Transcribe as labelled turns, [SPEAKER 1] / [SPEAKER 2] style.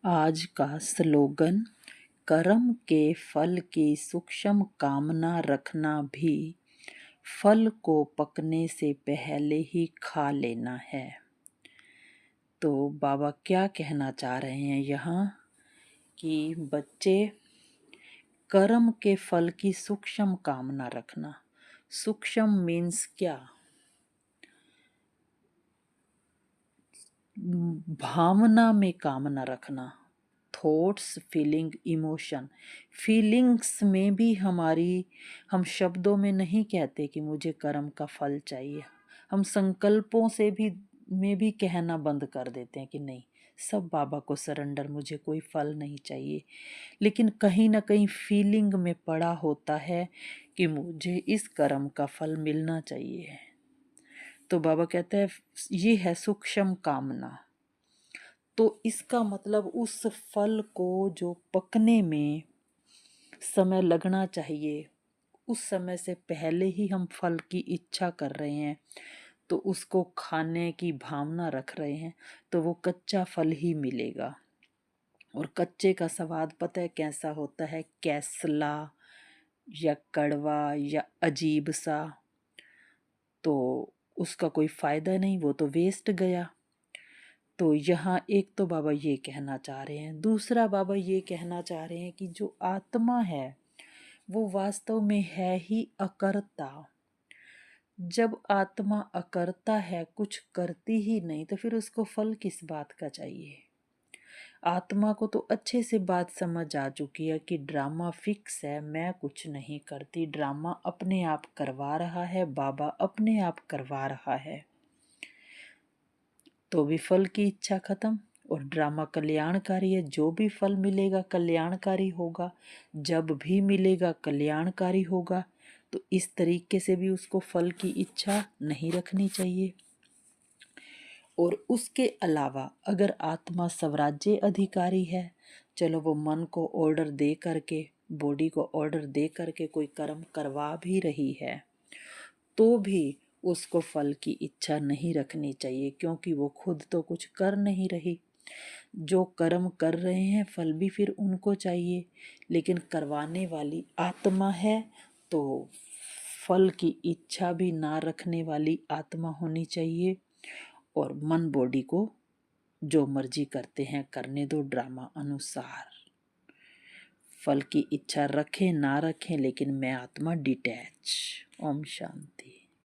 [SPEAKER 1] आज का स्लोगन, कर्म के फल की सूक्ष्म कामना रखना भी फल को पकने से पहले ही खा लेना है। तो बाबा क्या कहना चाह रहे हैं यहाँ कि बच्चे, कर्म के फल की सूक्ष्म कामना रखना। सूक्ष्म मीन्स क्या? भावना में कामना रखना, थॉट्स, फीलिंग, इमोशन। फीलिंग्स में भी हम शब्दों में नहीं कहते कि मुझे कर्म का फल चाहिए। हम संकल्पों से भी कहना बंद कर देते हैं कि नहीं, सब बाबा को सरेंडर, मुझे कोई फल नहीं चाहिए। लेकिन कहीं ना कहीं फीलिंग में पड़ा होता है कि मुझे इस कर्म का फल मिलना चाहिए। तो बाबा कहते हैं ये है सूक्ष्म कामना। तो इसका मतलब उस फल को जो पकने में समय लगना चाहिए, उस समय से पहले ही हम फल की इच्छा कर रहे हैं, तो उसको खाने की भावना रख रहे हैं, तो वो कच्चा फल ही मिलेगा। और कच्चे का स्वाद पता है कैसा होता है? कैसला या कड़वा या अजीब सा। तो उसका कोई फायदा नहीं, वो तो वेस्ट गया। तो यहाँ एक तो बाबा ये कहना चाह रहे हैं, दूसरा बाबा ये कहना चाह रहे हैं कि जो आत्मा है वो वास्तव में है ही अकर्ता। जब आत्मा अकर्ता है, कुछ करती ही नहीं, तो फिर उसको फल किस बात का चाहिए? आत्मा को तो अच्छे से बात समझ आ चुकी है कि ड्रामा फिक्स है, मैं कुछ नहीं करती, ड्रामा अपने आप करवा रहा है, बाबा अपने आप करवा रहा है। तो भी फल की इच्छा खत्म। और ड्रामा कल्याणकारी है, जो भी फल मिलेगा कल्याणकारी होगा, जब भी मिलेगा कल्याणकारी होगा। तो इस तरीके से भी उसको फल की इच्छा नहीं रखनी चाहिए। और उसके अलावा अगर आत्मा स्वराज्य अधिकारी है, चलो वो मन को ऑर्डर दे करके, बॉडी को ऑर्डर दे करके कोई कर्म करवा भी रही है, तो भी उसको फल की इच्छा नहीं रखनी चाहिए, क्योंकि वो खुद तो कुछ कर नहीं रही। जो कर्म कर रहे हैं फल भी फिर उनको चाहिए, लेकिन करवाने वाली आत्मा है, तो फल की इच्छा भी ना रखने वाली आत्मा होनी चाहिए। और मन बॉडी को जो मर्जी करते हैं करने दो, ड्रामा अनुसार। फल की इच्छा रखें ना रखें, लेकिन मैं आत्मा डिटैच। ओम शांति।